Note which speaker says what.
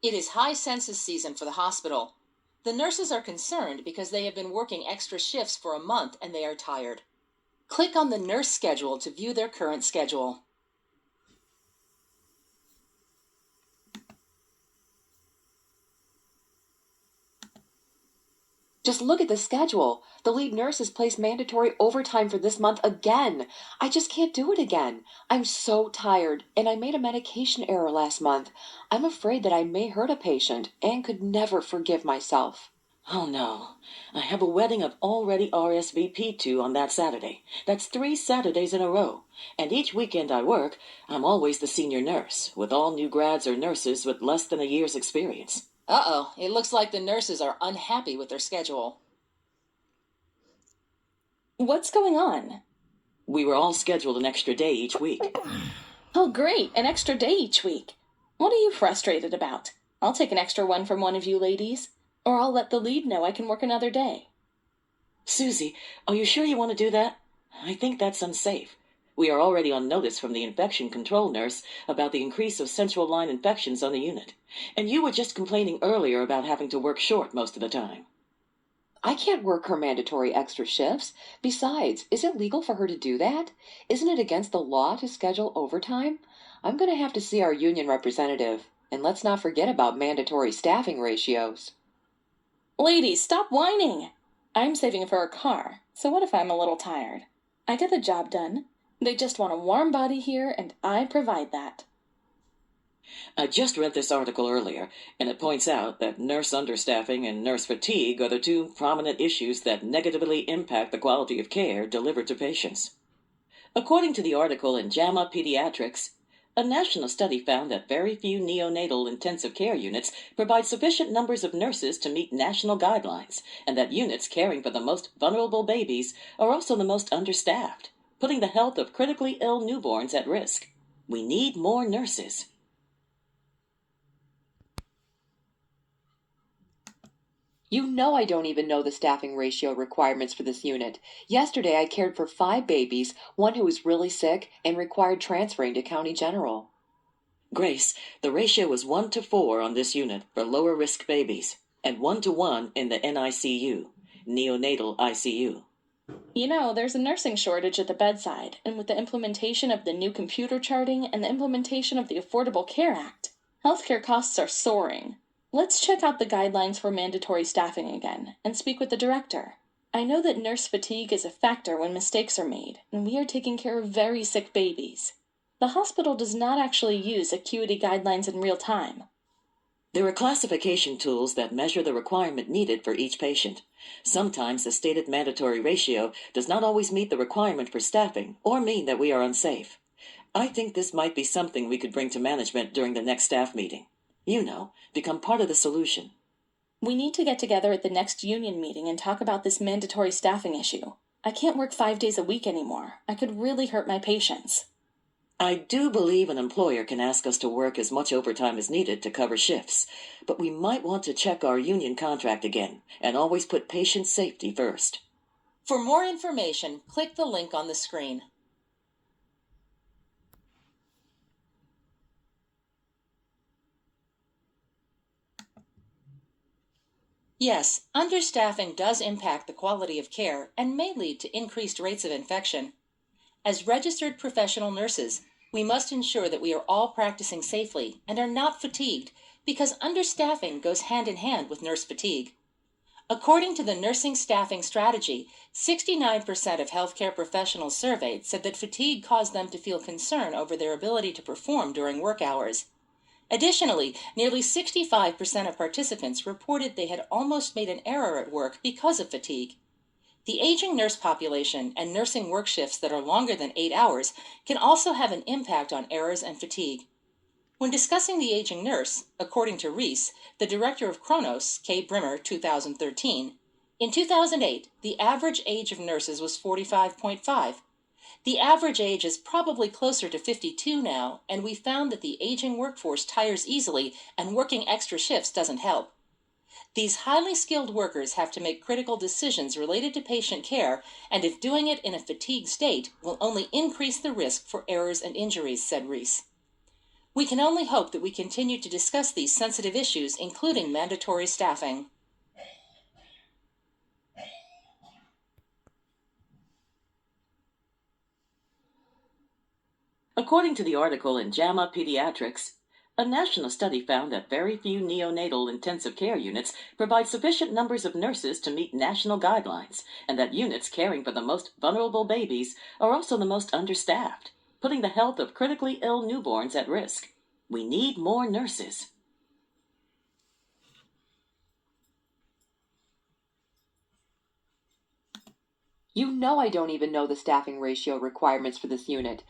Speaker 1: It is high census season for the hospital. The nurses are concerned because they have been working extra shifts for a month and they are tired. Click on the nurse schedule to view their current schedule. Just look at the schedule. The lead nurse has placed mandatory overtime for this month again. I just can't do it again. I'm so tired, and I made a medication error last month. I'm afraid that I may hurt a patient and could never forgive myself.
Speaker 2: Oh no, I have a wedding I've already RSVP'd to on that Saturday. That's 3 Saturdays in a row. And each weekend I work, I'm always the senior nurse, with all new grads or nurses with less than a year's experience.
Speaker 1: Uh-oh, it looks like the nurses are unhappy with their schedule.
Speaker 3: What's going on?
Speaker 2: We were all scheduled an extra day each week.
Speaker 3: Oh, great, an extra day each week. What are you frustrated about? I'll take an extra one from one of you ladies, or I'll let the lead know I can work another day.
Speaker 2: Susie, are you sure you want to do that? I think that's unsafe. We are already on notice from the infection control nurse about the increase of central line infections on the unit. And you were just complaining earlier about having to work short most of the time.
Speaker 1: I can't work her mandatory extra shifts. Besides, is it legal for her to do that? Isn't it against the law to schedule overtime? I'm going to have to see our union representative. And let's not forget about mandatory staffing ratios.
Speaker 3: Ladies, stop whining! I'm saving for a car, so what if I'm a little tired? I get the job done. They just want a warm body here, and I provide that.
Speaker 2: I just read this article earlier, and it points out that nurse understaffing and nurse fatigue are the two prominent issues that negatively impact the quality of care delivered to patients. According to the article in JAMA Pediatrics, a national study found that very few neonatal intensive care units provide sufficient numbers of nurses to meet national guidelines, and that units caring for the most vulnerable babies are also the most understaffed, putting the health of critically ill newborns at risk. We need more nurses.
Speaker 1: You know I don't even know the staffing ratio requirements for this unit. Yesterday I cared for 5 babies, one who was really sick and required transferring to County General.
Speaker 2: Grace, the ratio was 1:4 on this unit for lower risk babies, and 1:1 in the NICU, neonatal ICU.
Speaker 3: You know, there's a nursing shortage at the bedside, and with the implementation of the new computer charting and the implementation of the Affordable Care Act, healthcare costs are soaring. Let's check out the guidelines for mandatory staffing again and speak with the director. I know that nurse fatigue is a factor when mistakes are made, and we are taking care of very sick babies. The hospital does not actually use acuity guidelines in real time.
Speaker 2: There are classification tools that measure the requirement needed for each patient. Sometimes the stated mandatory ratio does not always meet the requirement for staffing or mean that we are unsafe. I think this might be something we could bring to management during the next staff meeting. You know, become part of the solution.
Speaker 3: We need to get together at the next union meeting and talk about this mandatory staffing issue. I can't work 5 days a week anymore. I could really hurt my patients.
Speaker 2: I do believe an employer can ask us to work as much overtime as needed to cover shifts, but we might want to check our union contract again and always put patient safety first.
Speaker 1: For more information, click the link on the screen. Yes, understaffing does impact the quality of care and may lead to increased rates of infection. As registered professional nurses, we must ensure that we are all practicing safely and are not fatigued because understaffing goes hand in hand with nurse fatigue. According to the Nursing Staffing Strategy, 69% of healthcare professionals surveyed said that fatigue caused them to feel concern over their ability to perform during work hours. Additionally, nearly 65% of participants reported they had almost made an error at work because of fatigue. The aging nurse population and nursing work shifts that are longer than 8 hours can also have an impact on errors and fatigue. When discussing the aging nurse, according to Reese, the director of Kronos, K. Brimmer, 2013, in 2008, the average age of nurses was 45.5. The average age is probably closer to 52 now, and we found that the aging workforce tires easily and working extra shifts doesn't help. These highly skilled workers have to make critical decisions related to patient care, and if doing it in a fatigued state will only increase the risk for errors and injuries, said Reese. We can only hope that we continue to discuss these sensitive issues, including mandatory staffing.
Speaker 2: According to the article in JAMA Pediatrics, a national study found that very few neonatal intensive care units provide sufficient numbers of nurses to meet national guidelines, and that units caring for the most vulnerable babies are also the most understaffed, putting the health of critically ill newborns at risk. We need more nurses.
Speaker 4: You know I don't even know the staffing ratio requirements for this unit.